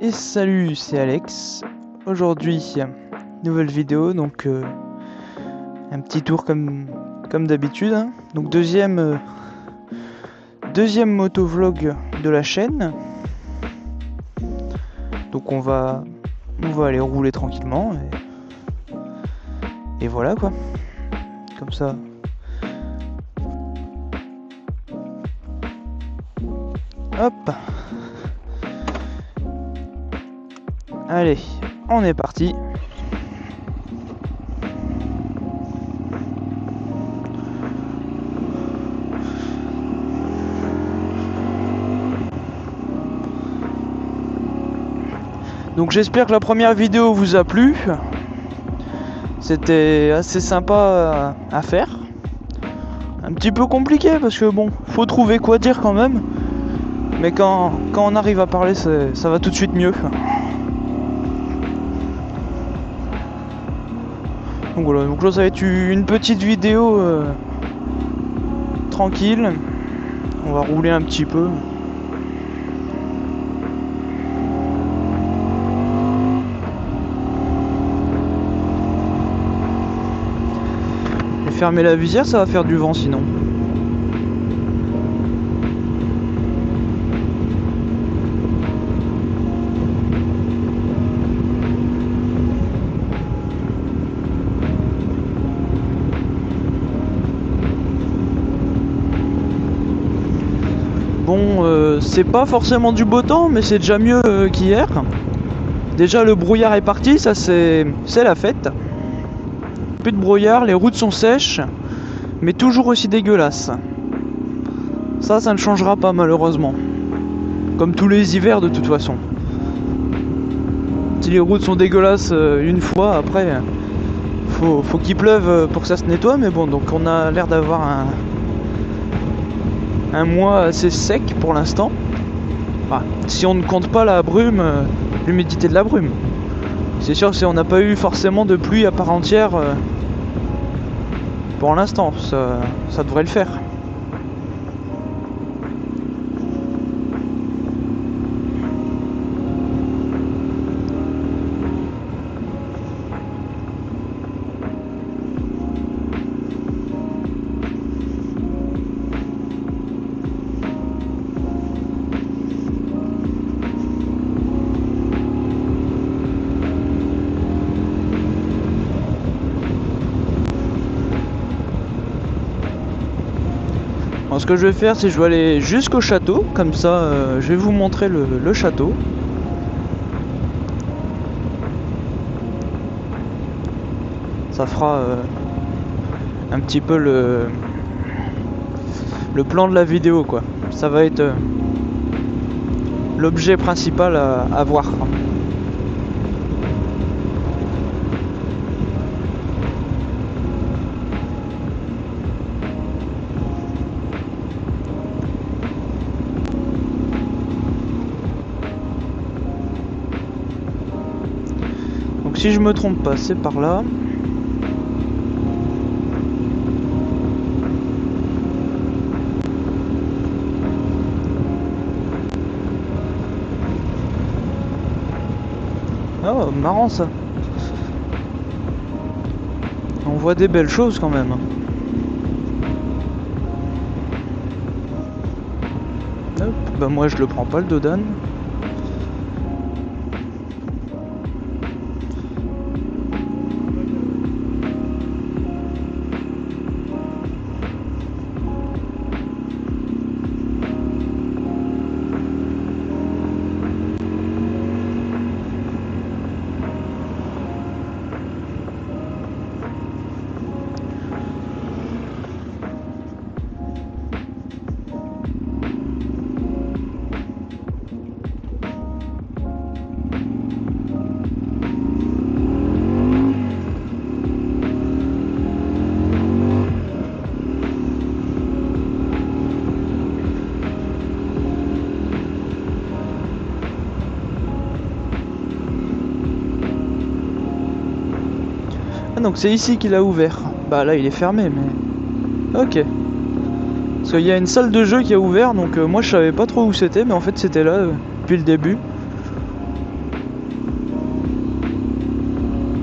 Et salut, c'est Alex. Aujourd'hui, nouvelle vidéo, donc un petit tour comme d'habitude, hein. Donc deuxième motovlog de la chaîne. Donc on va aller rouler tranquillement et voilà quoi. Comme ça. Hop. Allez, on est parti. Donc j'espère que la première vidéo vous a plu. C'était assez sympa à faire. Un petit peu compliqué parce que bon, faut trouver quoi dire quand même. Mais quand on arrive à parler, ça va tout de suite mieux. Donc voilà, donc là ça va être une petite vidéo tranquille. On va rouler un petit peu. Et fermer la visière, ça va faire du vent sinon. Bon, c'est pas forcément du beau temps, mais c'est déjà mieux qu'hier. Déjà le brouillard est parti, ça c'est la fête. Plus de brouillard, les routes sont sèches, mais toujours aussi dégueulasses. Ça ne changera pas malheureusement. Comme tous les hivers de toute façon. Si les routes sont dégueulasses une fois, après faut qu'il pleuve pour que ça se nettoie, mais bon, donc on a l'air d'avoir un mois assez sec pour l'instant. Enfin, si on ne compte pas la brume, l'humidité de la brume. C'est sûr que si on n'a pas eu forcément de pluie à part entière pour l'instant, ça devrait le faire. Ce que je vais faire, c'est que je vais aller jusqu'au château, comme ça je vais vous montrer le château. Ça fera un petit peu le plan de la vidéo quoi. Ça va être l'objet principal à voir. Donc si je me trompe pas, c'est par là. Oh, marrant ça. On voit des belles choses quand même. Hop, bah moi je le prends pas le Dodan. Ah donc c'est ici qu'il a ouvert. Bah là il est fermé mais... Ok. Parce qu'il y a une salle de jeu qui a ouvert, donc moi je savais pas trop où c'était, mais en fait c'était là depuis le début.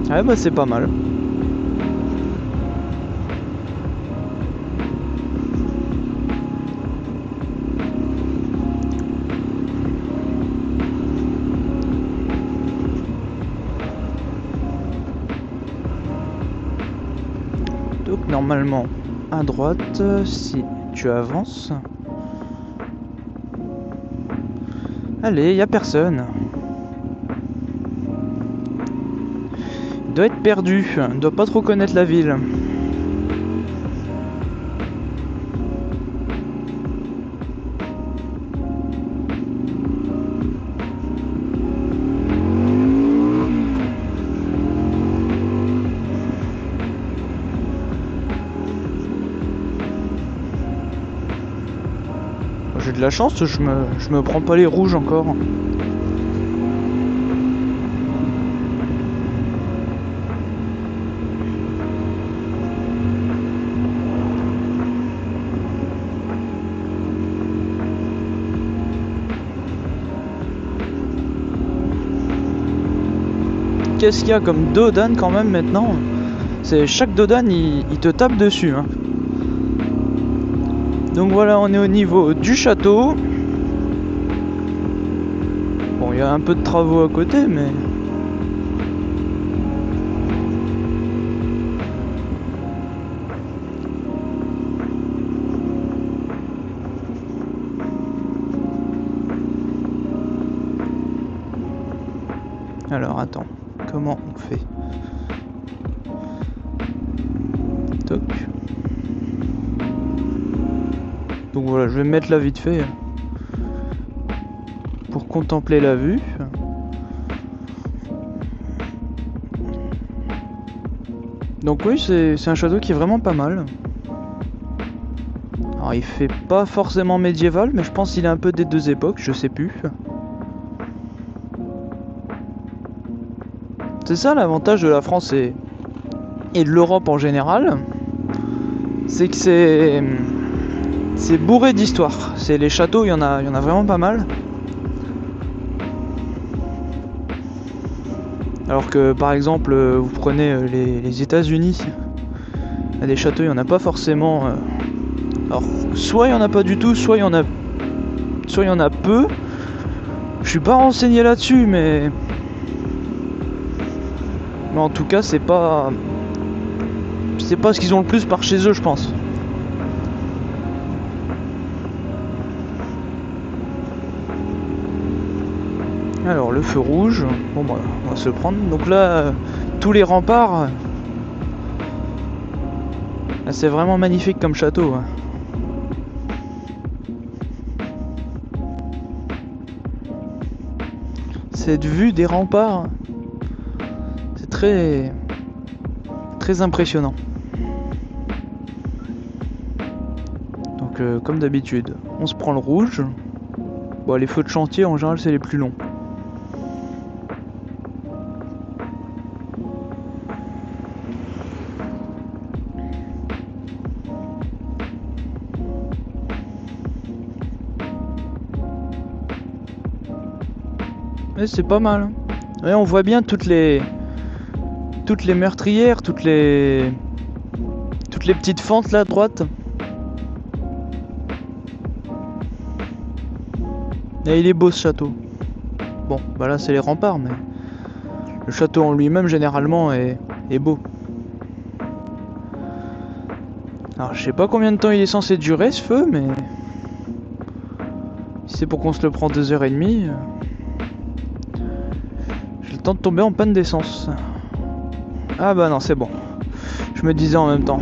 Ouais bah c'est pas mal. Donc normalement à droite, si tu avances. Allez, y a personne. Il doit être perdu, il doit pas trop connaître la ville. J'ai de la chance, je me prends pas les rouges encore. Qu'est-ce qu'il y a comme Dodan quand même maintenant? C'est chaque Dodan il te tape dessus hein. Donc voilà, on est au niveau du château. Bon, il y a un peu de travaux à côté, mais... Alors, attends. Comment on fait? Toc. Donc voilà, je vais mettre là vite fait pour contempler la vue. Donc oui, c'est un château qui est vraiment pas mal. Alors il fait pas forcément médiéval, mais je pense qu'il est un peu des deux époques, je sais plus. C'est ça l'avantage de la France et de l'Europe en général. C'est que c'est bourré d'histoire. C'est les châteaux, il y en a vraiment pas mal. Alors que par exemple, vous prenez les États-Unis, il y a des châteaux, il y en a pas forcément. Alors soit il y en a pas du tout, soit il y en a peu. Je suis pas renseigné là-dessus, mais en tout cas, c'est pas ce qu'ils ont le plus par chez eux, je pense. Alors le feu rouge, bon bah on va se le prendre. Donc là, tous les remparts, là, c'est vraiment magnifique comme château. Cette vue des remparts, c'est très impressionnant. Donc comme d'habitude, on se prend le rouge. Bon, les feux de chantier en général c'est les plus longs. Mais c'est pas mal. Et on voit bien toutes les meurtrières, toutes les petites fentes là à droite. Et il est beau ce château. Bon, bah là c'est les remparts, mais le château en lui-même généralement est beau. Alors je sais pas combien de temps il est censé durer ce feu, mais si c'est pour qu'on se le prend 2h30, j'ai le temps de tomber en panne d'essence. Ah bah non, c'est bon. Je me disais en même temps.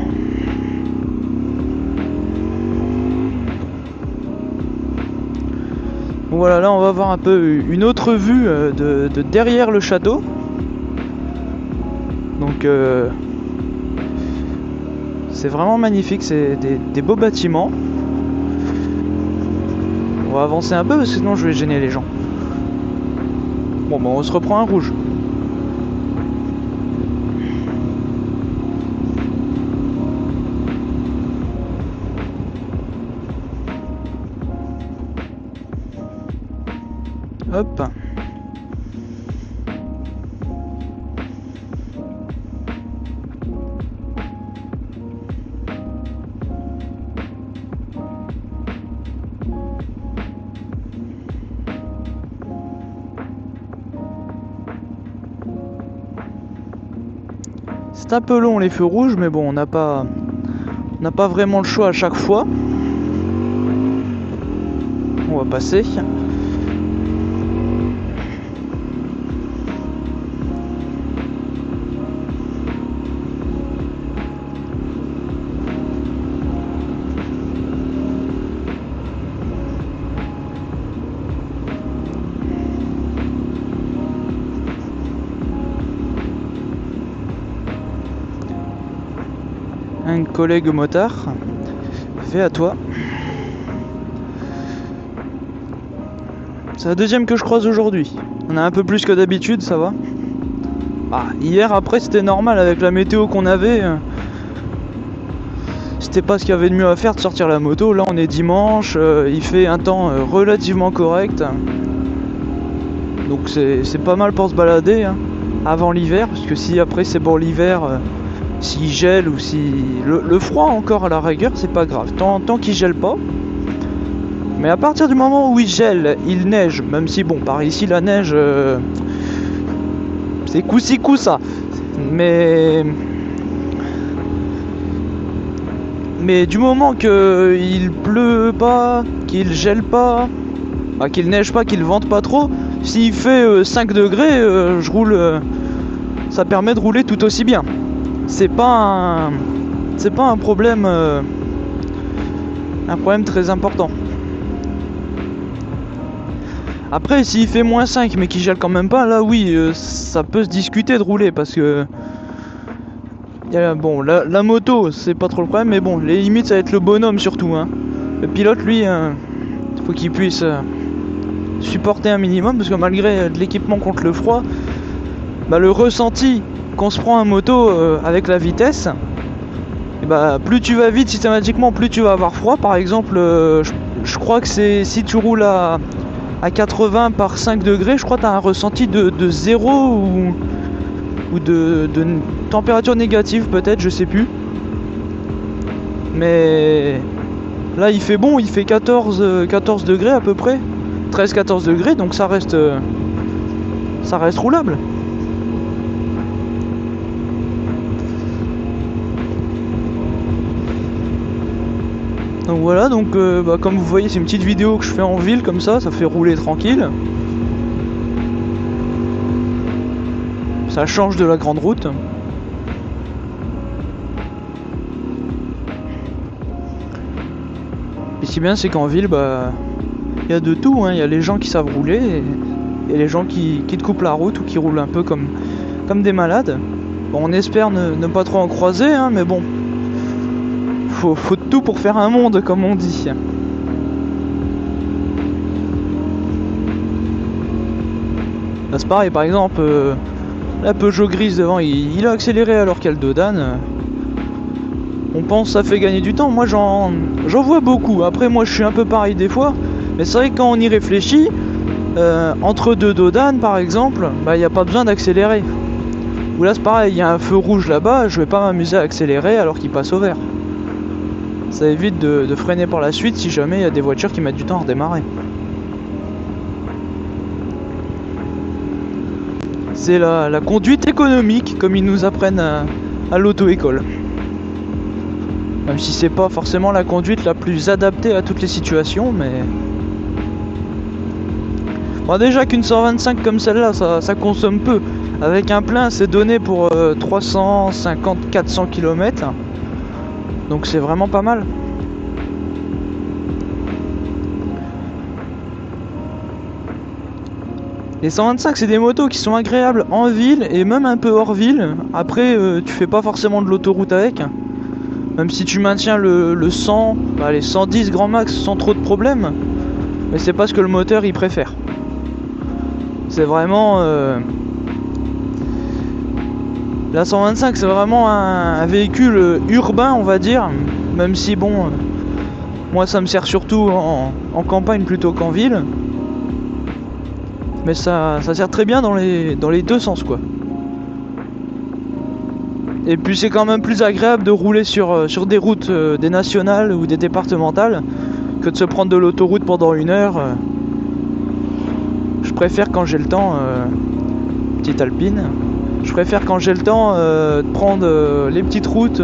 Bon, voilà, là on va voir un peu une autre vue de derrière le château. Donc c'est vraiment magnifique, c'est des beaux bâtiments. On va avancer un peu parce que sinon je vais gêner les gens. Bon bah on se reprend un rouge. Hop. C'est un peu long les feux rouges, mais bon, on n'a pas vraiment le choix à chaque fois. On va passer. Un collègue motard, fais à toi. C'est la deuxième que je croise aujourd'hui. On a un peu plus que d'habitude, ça va. Ah, hier après c'était normal avec la météo qu'on avait. C'était pas ce qu'il y avait de mieux à faire de sortir la moto. Là on est dimanche, il fait un temps relativement correct. Donc c'est pas mal pour se balader hein, avant l'hiver, parce que si après c'est bon l'hiver, s'il gèle ou si... Le froid encore à la rigueur c'est pas grave, tant qu'il gèle pas. Mais à partir du moment où il gèle, il neige, même si bon par ici la neige c'est coup-ci coup-ça. Mais du moment qu'il pleut pas, qu'il gèle pas, bah, qu'il neige pas, qu'il vente pas trop, s'il fait 5 degrés, je roule, ça permet de rouler tout aussi bien. C'est pas un problème très important. Après s'il fait moins 5 mais qu'il gèle quand même pas, là oui ça peut se discuter de rouler parce que bon la moto c'est pas trop le problème, mais bon les limites ça va être le bonhomme surtout hein. Le pilote lui faut qu'il puisse supporter un minimum, parce que malgré de l'équipement contre le froid, bah, le ressenti qu'on se prend en moto avec la vitesse, et bah, plus tu vas vite systématiquement plus tu vas avoir froid. Par exemple je crois que c'est si tu roules à 80 par 5 degrés, je crois que tu as un ressenti de 0 ou de température négative peut-être, je sais plus. Mais là il fait bon, il fait 14 degrés à peu près, 13-14 degrés, donc ça reste roulable. Donc voilà, donc bah, comme vous voyez c'est une petite vidéo que je fais en ville comme ça fait rouler tranquille. Ça change de la grande route. Et ce qui est bien c'est qu'en ville, bah, il y a de tout, hein. Il y a les gens qui savent rouler et les gens qui te coupent la route ou qui roulent un peu comme des malades. Bon, on espère ne pas trop en croiser, hein, mais bon. Faut de tout pour faire un monde, comme on dit. Là c'est pareil, par exemple, la Peugeot grise devant, il a accéléré alors qu'il y a le Dodane. On pense que ça fait gagner du temps. Moi j'en vois beaucoup. Après moi je suis un peu pareil des fois. Mais c'est vrai que quand on y réfléchit, entre deux Dodane par exemple, bah il n'y a pas besoin d'accélérer. Ou là c'est pareil, il y a un feu rouge là-bas, je vais pas m'amuser à accélérer alors qu'il passe au vert. Ça évite de freiner par la suite si jamais il y a des voitures qui mettent du temps à redémarrer. C'est la conduite économique, comme ils nous apprennent à l'auto-école. Même si c'est pas forcément la conduite la plus adaptée à toutes les situations, mais... Bon, déjà qu'une 125 comme celle-là, ça consomme peu. Avec un plein, c'est donné pour 350-400 km. Donc c'est vraiment pas mal. Les 125 c'est des motos qui sont agréables en ville et même un peu hors ville. Après tu fais pas forcément de l'autoroute avec. Même si tu maintiens le 100, bah, les 110 grand max sans trop de problèmes. Mais c'est pas ce que le moteur il préfère. C'est vraiment... La 125 c'est vraiment un véhicule urbain on va dire. Même si bon... moi ça me sert surtout en campagne plutôt qu'en ville. Mais ça sert très bien dans les deux sens quoi. Et puis c'est quand même plus agréable de rouler sur des routes, des nationales ou des départementales, que de se prendre de l'autoroute pendant 1 heure. Je préfère quand j'ai le temps, petite Alpine. Je préfère quand j'ai le temps de prendre les petites routes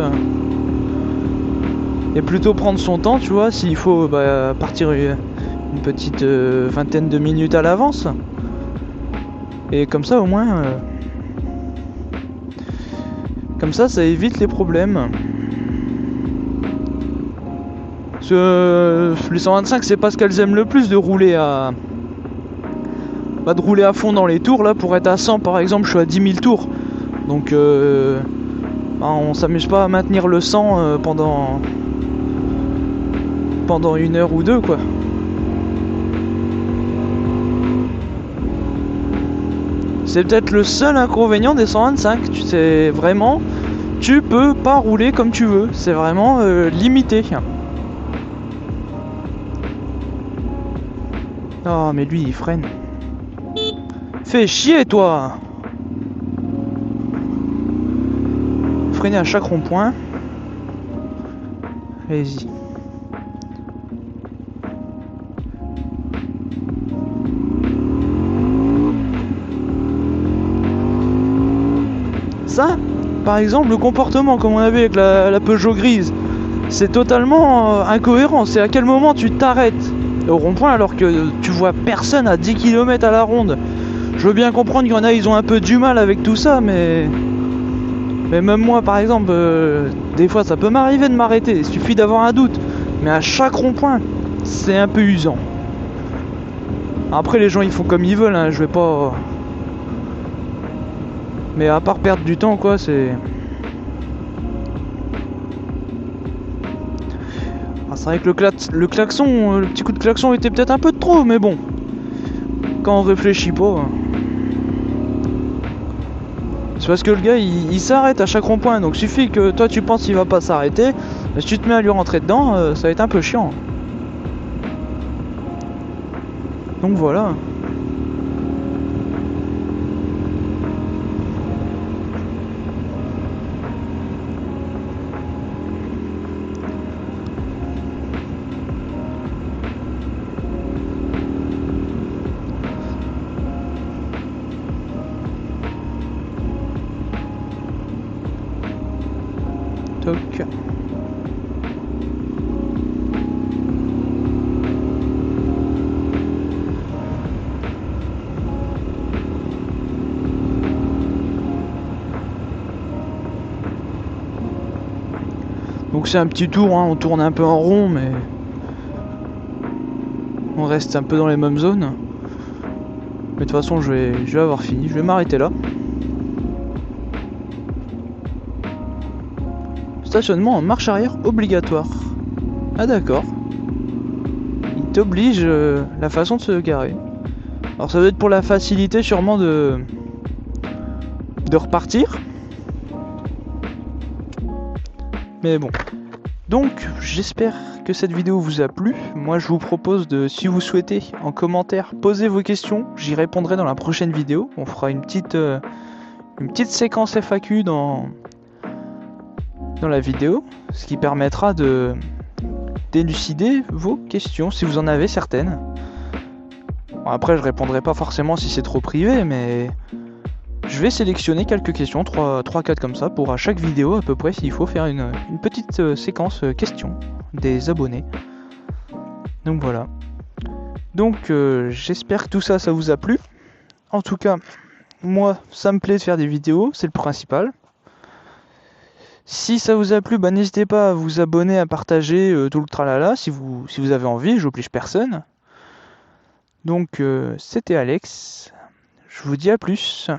et plutôt prendre son temps, tu vois, s'il faut partir une petite vingtaine de minutes à l'avance. Et comme ça au moins, comme ça évite les problèmes. Parce que les 125 c'est pas ce qu'elles aiment le plus, de rouler à fond dans les tours. Là pour être à 100 par exemple je suis à 10 000 tours. Donc on s'amuse pas à maintenir le 100 pendant une heure ou deux quoi. C'est peut-être le seul inconvénient des 125. Tu sais vraiment, tu peux pas rouler comme tu veux. C'est vraiment limité. Oh mais lui il freine. Fais chier toi. Freiner à chaque rond-point. Allez-y. Ça, par exemple, le comportement comme on avait avec la Peugeot grise, c'est totalement incohérent. C'est à quel moment tu t'arrêtes au rond-point alors que tu vois personne à 10 km à la ronde. Je veux bien comprendre qu'il y en a, ils ont un peu du mal avec tout ça, mais même moi par exemple, des fois ça peut m'arriver de m'arrêter, il suffit d'avoir un doute. Mais à chaque rond-point, c'est un peu usant. Après les gens ils font comme ils veulent, hein, je vais pas... Mais à part perdre du temps quoi, c'est... C'est vrai que le klaxon, le petit coup de klaxon était peut-être un peu de trop, mais bon. Quand on réfléchit pas... C'est parce que le gars il s'arrête à chaque rond-point, donc suffit que toi tu penses qu'il va pas s'arrêter, si tu te mets à lui rentrer dedans, ça va être un peu chiant. Donc voilà. Toc. Donc c'est un petit tour, hein, on tourne un peu en rond, mais on reste un peu dans les mêmes zones. Mais de toute façon je vais avoir fini, je vais m'arrêter là. Stationnement en marche arrière obligatoire. Ah d'accord. Il t'oblige la façon de se garer. Alors ça doit être pour la facilité sûrement de repartir. Mais bon. Donc j'espère que cette vidéo vous a plu. Moi je vous propose de, si vous souhaitez, en commentaire, poser vos questions. J'y répondrai dans la prochaine vidéo. On fera une petite séquence FAQ dans la vidéo, ce qui permettra de d'élucider vos questions si vous en avez certaines. Bon, après je répondrai pas forcément si c'est trop privé, mais je vais sélectionner quelques questions, 3-4 comme ça, pour à chaque vidéo à peu près, s'il faut faire une petite séquence questions des abonnés. Donc voilà. Donc j'espère que tout ça vous a plu. En tout cas, moi ça me plaît de faire des vidéos, c'est le principal. Si ça vous a plu, n'hésitez pas à vous abonner, à partager tout le tralala si vous avez envie, j'oblige personne. Donc c'était Alex, je vous dis à plus.